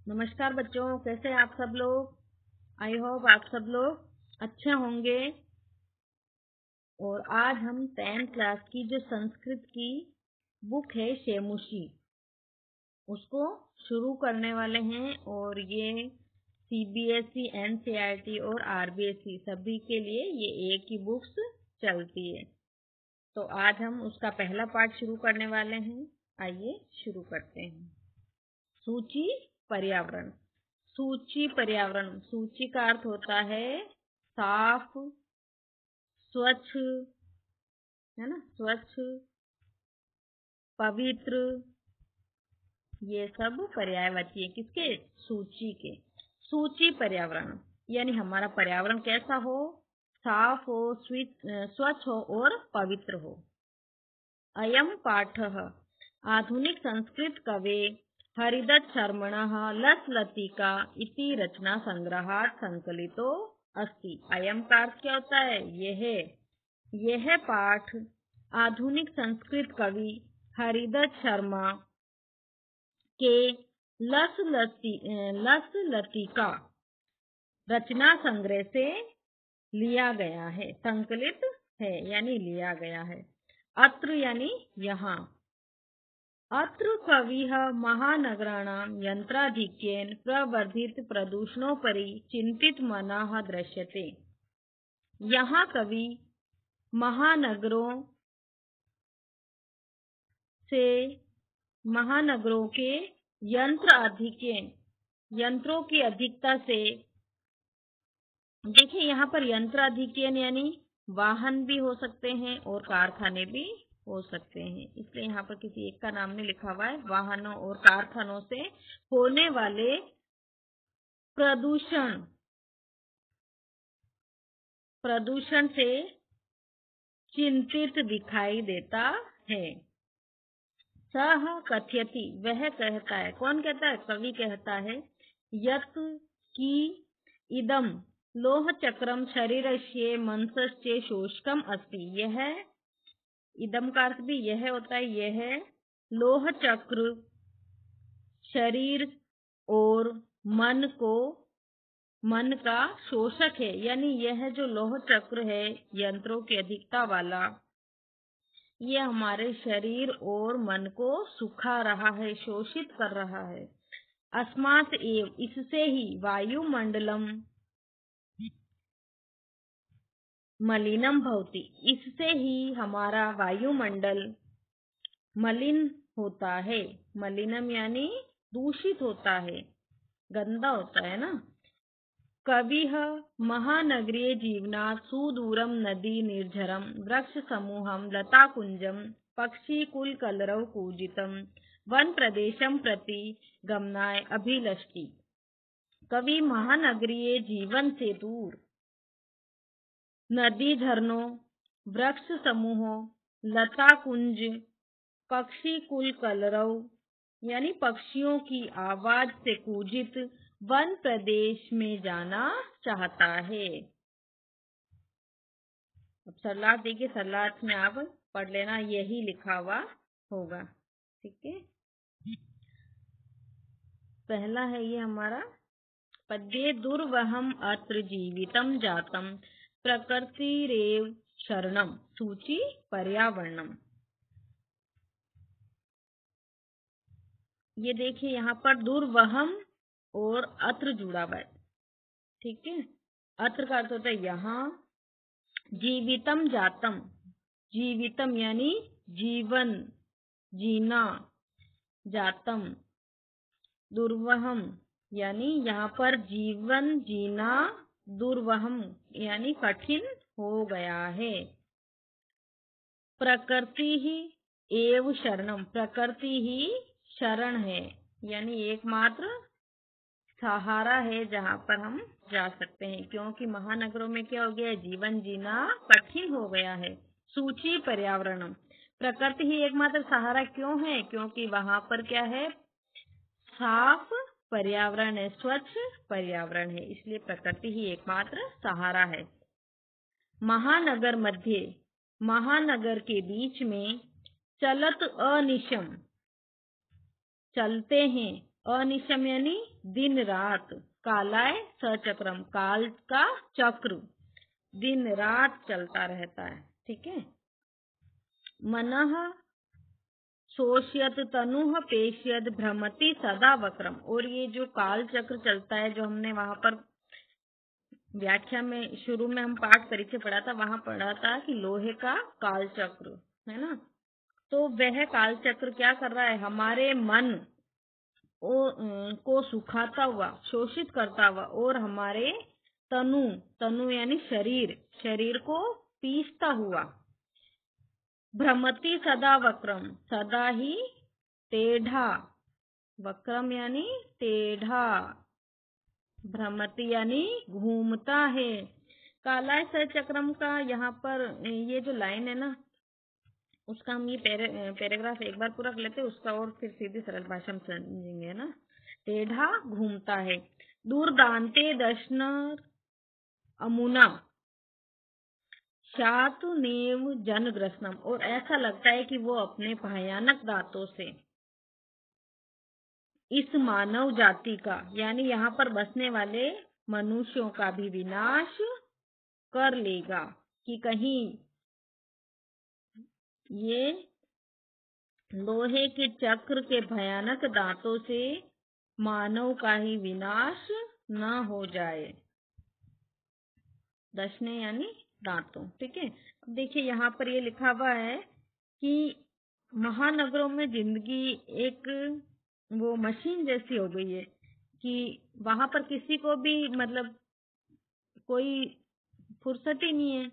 नमस्कार बच्चों, कैसे हैं आप सब लोग। आई होप आप सब लोग अच्छे होंगे। और आज हम 10th क्लास की जो संस्कृत की बुक है शेमुशी, उसको शुरू करने वाले हैं। और ये सीबीएसई, एनसीईआरटी और आरबीएसई सभी के लिए ये एक ही बुक्स चलती है। तो आज हम उसका पहला पार्ट शुरू करने वाले हैं। आइए शुरू करते हैं। सूची पर्यावरण। सूची पर्यावरण, सूची का अर्थ होता है साफ, स्वच्छ, है ना, स्वच्छ, पवित्र, ये सब पर्यायवाची है किसके, सूची के। सूची पर्यावरण यानी हमारा पर्यावरण कैसा हो, साफ हो, स्वच्छ हो और पवित्र हो। अयम पाठः आधुनिक संस्कृत कवे हरिदत्त शर्मणः लसलतिका इति रचना संग्रहात् संकलितो अस्ति। अयम का अर्थ क्या होता है, यह पाठ आधुनिक संस्कृत कवि हरिदत्त शर्मा के लसलतिका रचना संग्रह से लिया गया है, संकलित है यानी लिया गया है। अत्र यानी यहाँ, अत्र कविः महानगराणां यन्त्राधिक्येन प्रवर्धित प्रदूषणोपरि चिंतित मनः दृश्यते। यहाँ कवि महानगरों के यंत्रों की अधिकता से, देखिए यहाँ पर यंत्राधिक्येन यानी वाहन भी हो सकते हैं और कारखाने भी हो सकते हैं, इसलिए यहाँ पर किसी एक का नाम नहीं लिखा हुआ है। वाहनों और कारखानों से होने वाले प्रदूषण से चिंतित दिखाई देता है। सह कथयति, वह कहता है, कौन कहता है, कवि कहता है, यत् की इदम लोह चक्रम शरीरस्य मनसस्य शोषकम अस्ति। यह इदम का अर्थ भी यह होता है, यह लोह चक्र शरीर और मन का शोषक है। यानी यह जो लोह चक्र है यंत्रों की अधिकता वाला, ये हमारे शरीर और मन को सुखा रहा है, शोषित कर रहा है। अस्मात् एव, इससे ही वायुमंडलम मलिनम भवति, इससे ही हमारा वायुमंडल मलिन होता है। मलिनम यानी दूषित होता है, गंदा होता है ना। कविः महानगरीय जीवनात् सुदूरम नदी निर्झरम वृक्ष समूहम लताकुंजम पक्षिकुलकलरव कूजितम वन प्रदेशम प्रति गमनाय अभिलषति। कवि महानगरीय जीवन से दूर नदी, झरनों, वृक्ष समूहों, लता कुंज, पक्षी कुल कलरव यानी पक्षियों की आवाज से कूजित वन प्रदेश में जाना चाहता है। अब सरलार्थ देखिए, सरलार्थ में आप पढ़ लेना, यही लिखा हुआ होगा, ठीक है। पहला है ये हमारा पद्ये दुर्वहम अत्र जीवितम जातम प्रकृतिरेव शरणम सूची पर्यावरणम। ये देखिए यहाँ पर दुर्वहम और अत्र जुड़ा हुआ है, ठीक है। अत्र का अर्थ होता है यहाँ, जीवितम जातम, जीवितम यानी जीवन, जीना, जातम, दुर्वहम यानी यहाँ पर जीवन जीना दुर्वहम यानी कठिन हो गया है। प्रकृति ही एव शरणम, प्रकृति ही शरण है यानी एकमात्र सहारा है जहाँ पर हम जा सकते हैं, क्योंकि महानगरों में क्या हो गया है, जीवन जीना कठिन हो गया है। सूची पर्यावरणम, प्रकृति ही एकमात्र सहारा क्यों है, क्योंकि वहां पर क्या है, साफ पर्यावरण है, स्वच्छ पर्यावरण है, इसलिए प्रकृति ही एकमात्र सहारा है। महानगर मध्य, महानगर के बीच में चलत अनिशम, चलते हैं, अनिशम यानी दिन रात, कालाय सचक्रम, काल का चक्र दिन रात चलता रहता है। ठीक है। मनः शोष्यत तनुः पेश्यत भ्रमति सदा वक्रम। और ये जो काल चक्र चलता है, जो हमने वहां पर व्याख्या में शुरू में हम पाठ परिचय पढ़ा था, वहां पढ़ा था कि लोहे का काल चक्र है ना। तो वह काल चक्र क्या कर रहा है, हमारे मन को सुखाता हुआ, शोषित करता हुआ, और हमारे तनु यानी शरीर को पीसता हुआ, भ्रमति सदा वक्रम, सदा ही टेढ़ा, वक्रम यानी टेढ़ा, भ्रमति यानी घूमता है। कालाय सचक्रम का यहाँ पर ये जो लाइन है ना, उसका हम ये पैराग्राफ एक बार पूरा कर लेते हैं, उसका और फिर सीधी सरल भाषा में समझेंगे ना। टेढ़ा घूमता है। दूरदांते दर्शन अमुना शातु नेव जनग्रसनम। और ऐसा लगता है कि वो अपने भयानक दांतों से इस मानव जाति का, यानी यहाँ पर बसने वाले मनुष्यों का भी विनाश कर लेगा, कि कहीं ये लोहे के चक्र के भयानक दांतों से मानव का ही विनाश न हो जाए। दशने यानी दांतों। ठीक है। अब देखिए यहाँ पर ये लिखा हुआ है कि महानगरों में जिंदगी एक वो मशीन जैसी हो गई है, कि वहां पर किसी को भी मतलब कोई फुर्सत ही नहीं है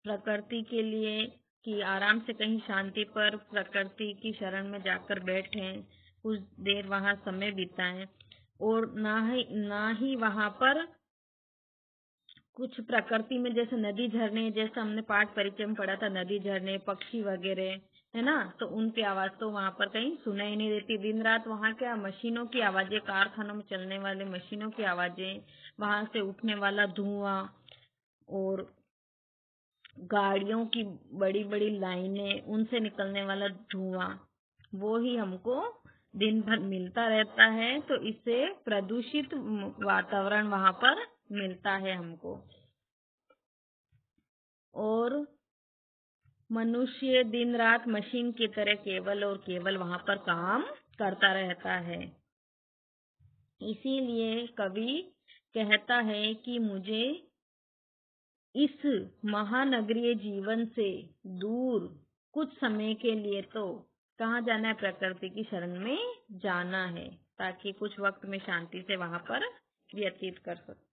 प्रकृति के लिए, कि आराम से कहीं शांति पर प्रकृति की शरण में जाकर बैठें, कुछ देर वहां समय बिताएं, और ना ही वहां पर कुछ प्रकृति में जैसे नदी झरने, जैसे हमने पाठ परिचय में पढ़ा था, नदी झरने पक्षी वगैरह है ना, तो उनकी आवाज तो वहां पर कहीं सुनाई नहीं देती। दिन रात वहां क्या मशीनों की आवाजें, कारखानों में चलने वाले मशीनों की आवाजें, वहां से उठने वाला धुआं, और गाड़ियों की बड़ी बड़ी लाइनें, उनसे निकलने वाला धुआं, वो ही हमको दिन भर मिलता रहता है। तो इससे प्रदूषित वातावरण वहां पर मिलता है हमको, और मनुष्य दिन रात मशीन की तरह केवल और केवल वहां पर काम करता रहता है। इसीलिए कवि कहता है कि मुझे इस महानगरीय जीवन से दूर कुछ समय के लिए तो कहाँ जाना है, प्रकृति की शरण में जाना है, ताकि कुछ वक्त में शांति से वहां पर व्यतीत कर सकूं।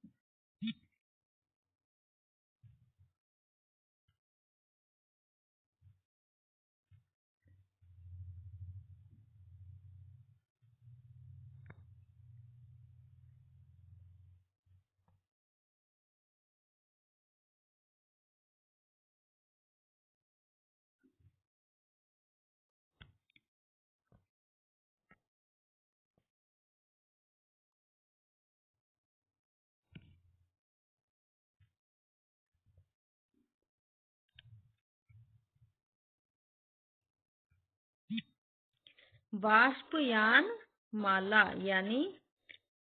वाष्पयान माला यानी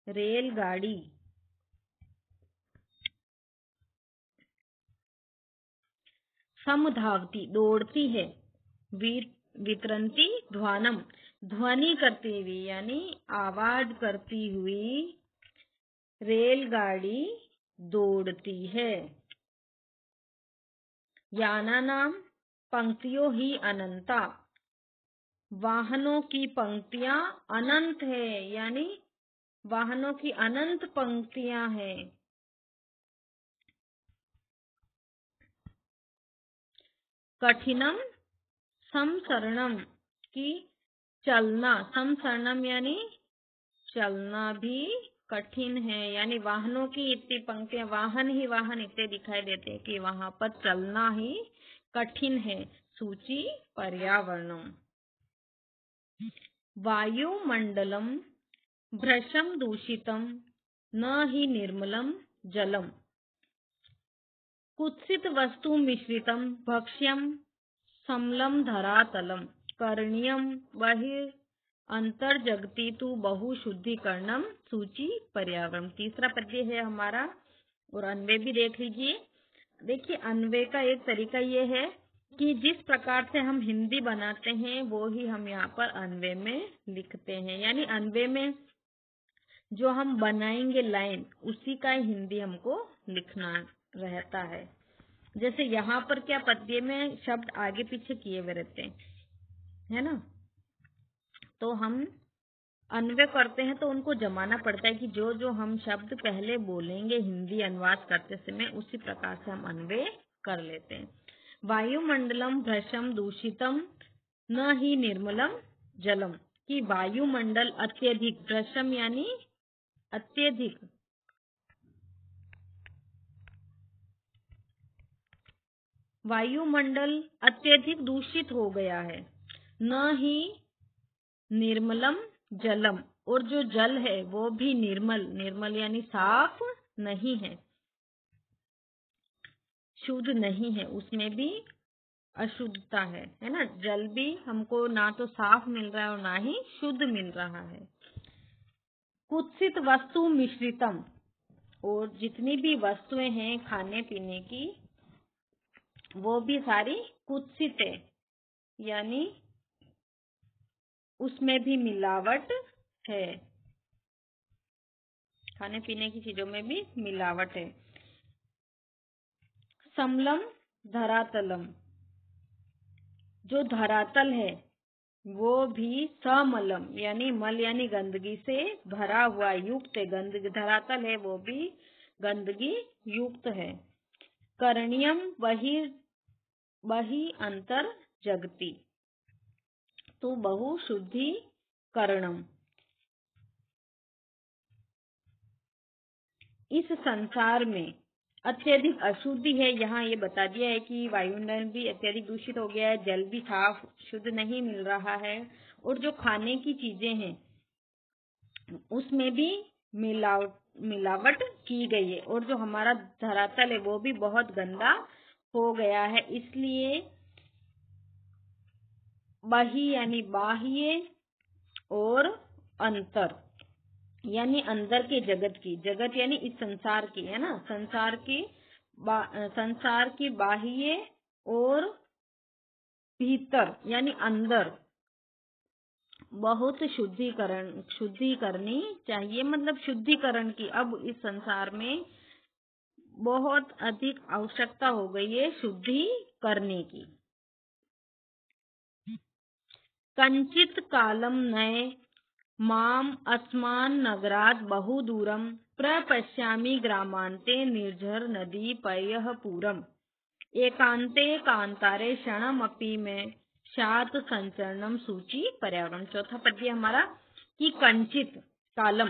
रेलगाड़ी समधावती दौड़ती है, वितरंती ध्वानम ध्वनि करती हुई यानी आवाज करती हुई रेलगाड़ी दौड़ती है। याना नाम पंक्तियों ही अनंता, वाहनों की पंक्तियां अनंत है, यानी वाहनों की अनंत पंक्तियां हैं। कठिनम समसरणम की चलना, समसरणम यानी चलना भी कठिन है, यानी वाहनों की इतनी पंक्तियां, वाहन ही वाहन इतने दिखाई देते हैं कि वहां पर चलना ही कठिन है। सूची पर्यावरणम वायुमंडलम भ्रशम दूषितम न ही निर्मलम जलम, कुत्सित वस्तु मिश्रितम भक्ष्यम समलम धरातलम, करणीयम बहिर अंतर जगती तु बहु शुद्धिकरणम सूची पर्यावरण। तीसरा पद्य है हमारा, और अन्वय भी देख लीजिए। देखिए, अन्वय का एक तरीका ये है कि जिस प्रकार से हम हिंदी बनाते हैं वो ही हम यहाँ पर अन्वय में लिखते हैं, यानी अन्वय में जो हम बनाएंगे लाइन उसी का हिंदी हमको लिखना रहता है। जैसे यहाँ पर क्या पद्य में शब्द आगे पीछे किए हुए रहते हैं, है ना, तो हम अन्वय करते हैं तो उनको जमाना पड़ता है कि जो जो हम शब्द पहले बोलेंगे हिंदी अनुवाद करते समय उसी प्रकार से हम अन्वय कर लेते हैं। वायुमंडलम भ्रशम दूषितम न ही निर्मलम जलम, कि वायुमंडल अत्यधिक, भ्रशम यानी अत्यधिक, वायुमंडल अत्यधिक दूषित हो गया है, न ही निर्मलम जलम, और जो जल है वो भी निर्मल, निर्मल यानी साफ नहीं है, शुद्ध नहीं है, उसमें भी अशुद्धता है ना। जल भी हमको ना तो साफ मिल रहा है और ना ही शुद्ध मिल रहा है। कुत्सित वस्तु मिश्रितम, और जितनी भी वस्तुएं हैं खाने पीने की वो भी सारी कुत्सित है, यानी उसमें भी मिलावट है, खाने पीने की चीजों में भी मिलावट है। समलम धरातलम, जो धरातल है वो भी समलम, यानी मल यानी गंदगी से भरा हुआ, युक्त है, गंदगी, धरातल है वो भी गंदगी युक्त है। करणीयम बहि अंतर जगती, तो बहु शुद्धिकरणम, इस संसार में अत्यधिक अशुद्धि है। यहाँ ये बता दिया है कि वायुमंडल भी अत्यधिक दूषित हो गया है, जल भी साफ शुद्ध नहीं मिल रहा है, और जो खाने की चीजें हैं उसमें भी मिलावट की गई है, और जो हमारा धरातल है वो भी बहुत गंदा हो गया है। इसलिए बहि यानी बाह्य और अंतर यानी अंदर के जगत की, जगत यानी इस संसार की, है ना, संसार की बाह्य और भीतर यानी अंदर बहुत शुद्धि करनी चाहिए, मतलब शुद्धिकरण की अब इस संसार में बहुत अधिक आवश्यकता हो गई है शुद्धि करने की। कंचित कालम नए माम अस्मान नगरात बहुदूरम प्रपश्यामि ग्रामांते निर्झर नदी पयः पूरम एकांते कांतारे क्षणमपि में शात संचरणम सूची पर्यावरण। चौथा पद्य हमारा कि कंचित कालम,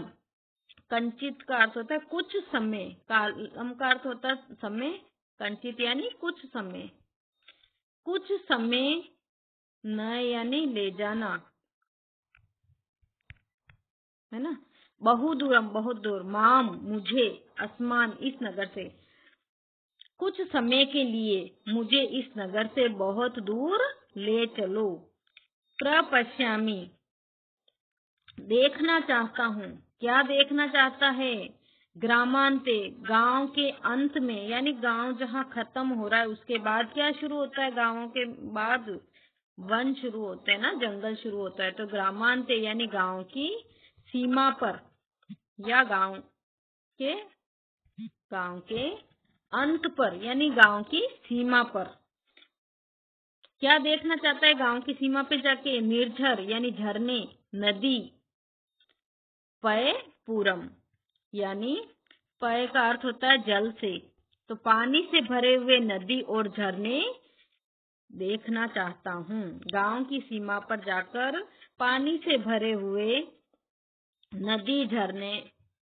कंचित का अर्थ होता है कुछ समय, कालम का अर्थ होता है समय, कंचित यानी कुछ समय, कुछ समय, न यानी ले जाना, है ना, बहुदूरम बहुत दूर, माम मुझे, अस्मान इस नगर से, कुछ समय के लिए मुझे इस नगर से बहुत दूर ले चलो। प्रपश्यामी देखना चाहता हूँ, क्या देखना चाहता है, ग्रामांते गांव के अंत में, यानी गांव जहाँ खत्म हो रहा है उसके बाद क्या शुरू होता है, गांवों के बाद वन शुरू होते हैं ना, जंगल शुरू होता है, तो ग्रामांते यानी गांव की सीमा पर, या गांव के अंत पर यानी गांव की सीमा पर। क्या देखना चाहता है गांव की सीमा पे जाके, निर्झर यानी झरने, नदी, पय पूरम यानी पय का अर्थ होता है जल से, तो पानी से भरे हुए नदी और झरने देखना चाहता हूँ। गांव की सीमा पर जाकर पानी से भरे हुए नदी झरने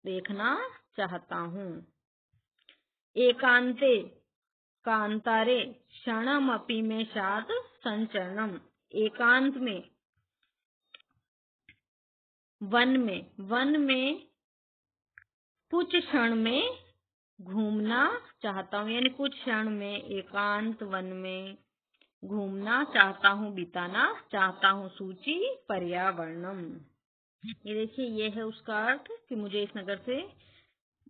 देखना चाहता हूँ। एकांते कांतारे क्षणमपि में शात संचरणम, एकांत में, वन में कुछ क्षण में घूमना चाहता हूँ, यानी कुछ क्षण में एकांत वन में घूमना चाहता हूँ, बिताना चाहता हूँ। सूची पर्यावरणम। ये देखिए, ये है उसका अर्थ कि मुझे इस नगर से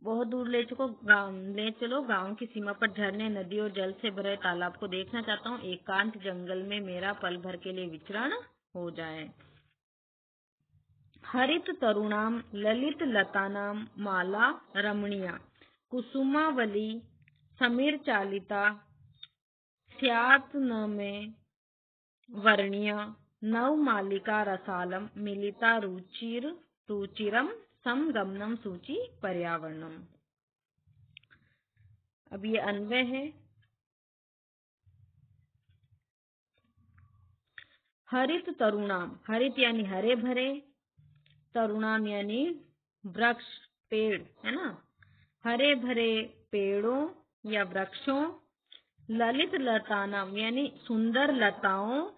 बहुत दूर ले चलो, गांव की सीमा पर झरने, नदी और जल से भरे तालाब को देखना चाहता हूँ। एकांत जंगल में मेरा पल भर के लिए विचरण हो जाए। हरित तरुणाम ललित लतानाम माला रमणीया कुसुमावली समीर चालिता स्यात् न में वर्णीय नव मालिका रसालम मिलिता रुचिरम समगमनम सूची पर्यावरणम। अब ये अन्वय है। हरित तरुणाम, हरित यानी हरे भरे, तरुणाम यानी वृक्ष, पेड़, है ना, हरे भरे पेड़ों या वृक्षों। ललित लतानाम यानी सुंदर लताओं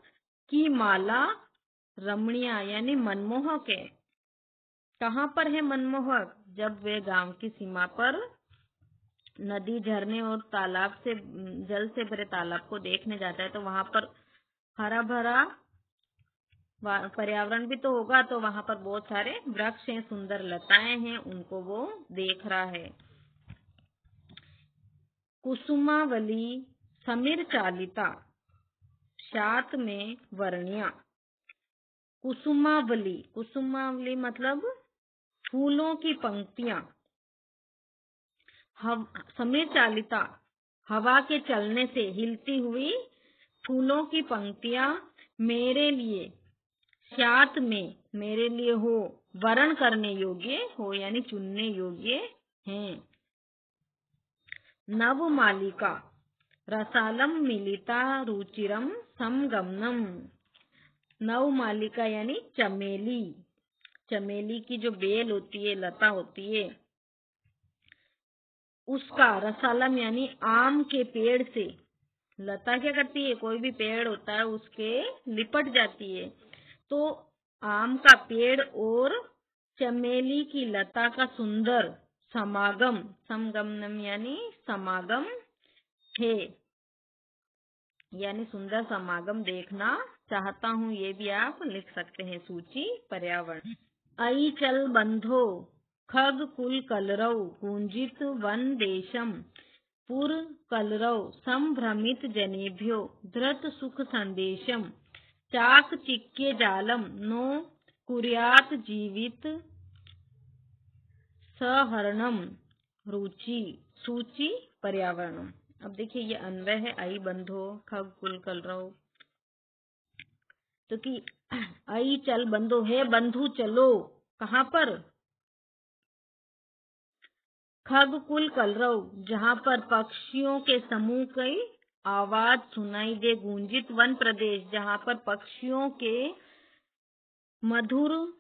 की माला, रमणीया यानी मनमोहक है। कहाँ पर है मनमोहक? जब वे गांव की सीमा पर नदी, झरने और तालाब से जल से भरे तालाब को देखने जाता है तो वहां पर हरा भरा पर्यावरण भी तो होगा, तो वहां पर बहुत सारे वृक्ष हैं, सुंदर लताएं हैं, उनको वो देख रहा है। कुसुमावली समीर चालिता स्यात् में वर्णीया। कुसुमावली, कुसुमावली मतलब फूलों की पंक्तियां। समीर चालिता हवा के चलने से हिलती हुई फूलों की पंक्तियां मेरे लिए, स्यात् में मेरे लिए हो, वरण करने योग्य हो यानी चुनने योग्य हैं। नव मालिका रसालम मिलिता रुचिरम समगमनम। नव मालिका यानी चमेली, चमेली की जो बेल होती है, लता होती है, उसका, रसालम यानी आम के पेड़ से, लता क्या करती है, कोई भी पेड़ होता है उसके लिपट जाती है, तो आम का पेड़ और चमेली की लता का सुंदर समागम, समगमनम यानी समागम है, यानी सुंदर समागम देखना चाहता हूँ। ये भी आप लिख सकते हैं। सूची पर्यावरण। अई चल बंधो खग कुल कलरव गुंजित वन देशम पुर कलरव संभ्रमित जनेभ्यो धृत सुख संदेशम चाक चिक्के जालम नो कुर्यात जीवित सहरणम रुचि सूची पर्यावरणम। अब देखिए, ये अन्वय है। आई बंधो खग कुल कलरव, तो कि आई चल बंधो है, बंधु चलो, कहाँ पर? खग कुल कलरव, जहाँ पर पक्षियों के समूह की आवाज सुनाई दे। गूंजित वन प्रदेश, जहाँ पर पक्षियों के मधुर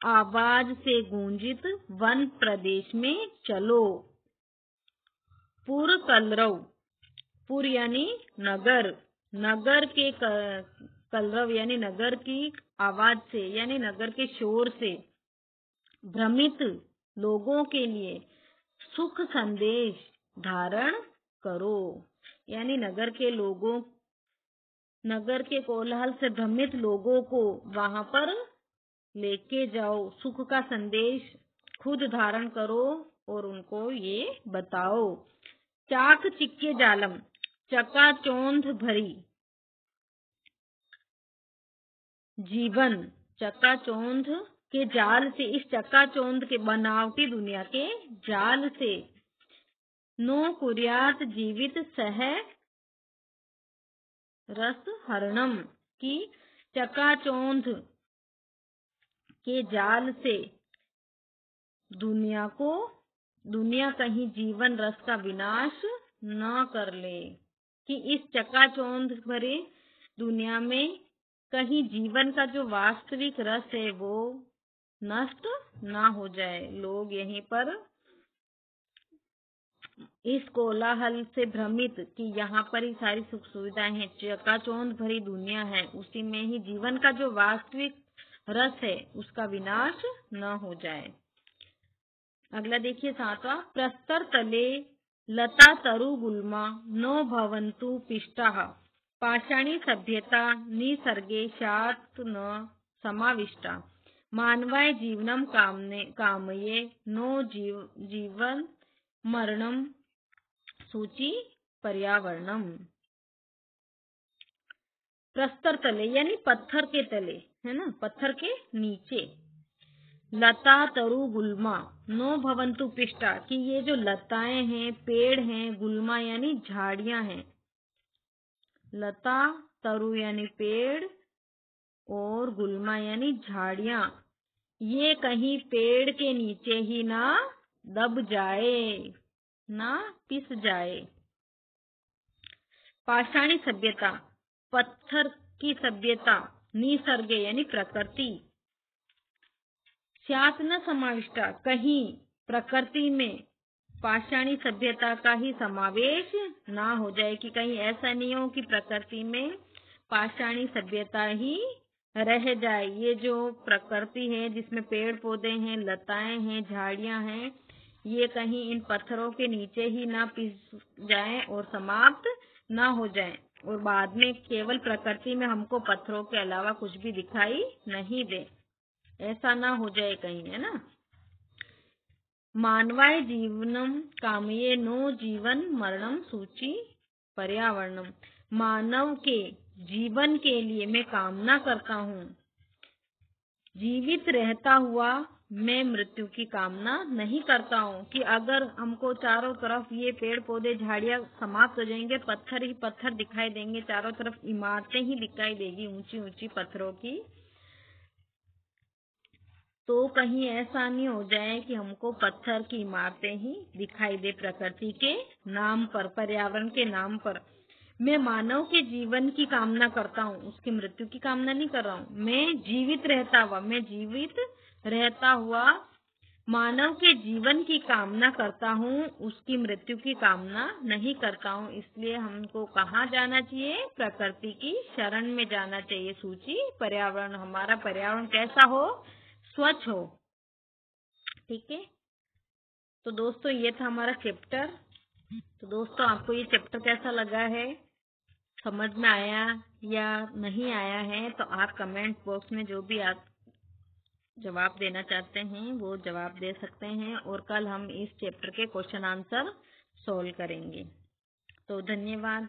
आवाज से गूंजित वन प्रदेश में चलो। पुर कलरव, पुर यानी नगर, नगर के कलरव यानी नगर की आवाज से, यानी नगर के शोर से भ्रमित लोगों के लिए सुख संदेश धारण करो, यानी नगर के कोलाहल से भ्रमित लोगों को वहां पर लेके जाओ, सुख का संदेश खुद धारण करो और उनको ये बताओ। चाक चिक्के जालम, चकाचौंध भरी जीवन, चकाचौंध के जाल से, इस चकाचौंध के बनावटी दुनिया के जाल से, नो कुर्यात जीवित सह रस हरणम, की चकाचौंध के जाल से दुनिया कहीं जीवन रस का विनाश न कर ले, कि इस चकाचौंध भरे दुनिया में कहीं जीवन का जो वास्तविक रस है वो नष्ट ना हो जाए। लोग यहीं पर इस कोलाहल से भ्रमित कि यहाँ पर ही सारी सुख सुविधाएं हैं, चकाचौंध भरी दुनिया है, उसी में ही जीवन का जो वास्तविक रस है उसका विनाश न हो जाए। अगला देखिए 7वां। प्रस्तर तले लता तरु गुल्मा नो भवन्तु पिष्टाः पाषाणी सभ्यता निसर्गे स्यात् न समाविष्टा। मानवाय जीवनम कामये नो जीवन मरणम सूची पर्यावरणम। प्रस्तर तले यानी पत्थर के तले, है ना, पत्थर के नीचे। लता तरु गुल्मा नो भवन्तु पिष्टा, कि ये जो लताएं हैं, पेड़ हैं, गुल्मा यानी झाड़ियां हैं। लता तरु यानी पेड़ और गुल्मा यानी झाड़ियां, ये कहीं पेड़ के नीचे ही ना दब जाए, ना पिस जाए। पाषाणी सभ्यता पत्थर की सभ्यता, निसर्गे यानी प्रकृति, स्यात् न समाविष्टा कहीं प्रकृति में पाषाणी सभ्यता का ही समावेश ना हो जाए, कि कहीं ऐसा नहीं हो कि प्रकृति में पाषाणी सभ्यता ही रह जाए। ये जो प्रकृति है जिसमें पेड़ पौधे हैं, लताएं हैं, झाड़ियां हैं, ये कहीं इन पत्थरों के नीचे ही ना पिस जाए और समाप्त ना हो जाए, और बाद में केवल प्रकृति में हमको पत्थरों के अलावा कुछ भी दिखाई नहीं दे, ऐसा ना हो जाए कहीं, है ना। मानवाय जीवनम कामये नो जीवन मरणम सूची पर्यावरणम। मानव के जीवन के लिए मैं कामना करता हूँ, जीवित रहता हुआ मैं मृत्यु की कामना नहीं करता हूँ, कि अगर हमको चारों तरफ ये पेड़ पौधे झाड़ियां समाप्त हो जाएंगे, पत्थर ही पत्थर दिखाई देंगे, चारों तरफ इमारतें ही दिखाई देगी ऊंची ऊंची पत्थरों की, तो कहीं ऐसा नहीं हो जाए कि हमको पत्थर की इमारतें ही दिखाई दे प्रकृति के नाम पर, पर्यावरण के नाम पर। मैं मानव के जीवन की कामना करता हूँ, उसकी मृत्यु की कामना नहीं कर रहा हूँ। मैं जीवित रहता हुआ मानव के जीवन की कामना करता हूँ, उसकी मृत्यु की कामना नहीं करता हूँ। इसलिए हमको कहाँ जाना चाहिए? प्रकृति की शरण में जाना चाहिए। सूची पर्यावरण, हमारा पर्यावरण कैसा हो? स्वच्छ हो। ठीक है, तो दोस्तों ये था हमारा चैप्टर। तो दोस्तों आपको ये चैप्टर कैसा लगा है, समझ में आया या नहीं आया है, तो आप कमेंट बॉक्स में जो भी आप जवाब देना चाहते हैं वो जवाब दे सकते हैं, और कल हम इस चैप्टर के क्वेश्चन आंसर सॉल्व करेंगे। तो धन्यवाद।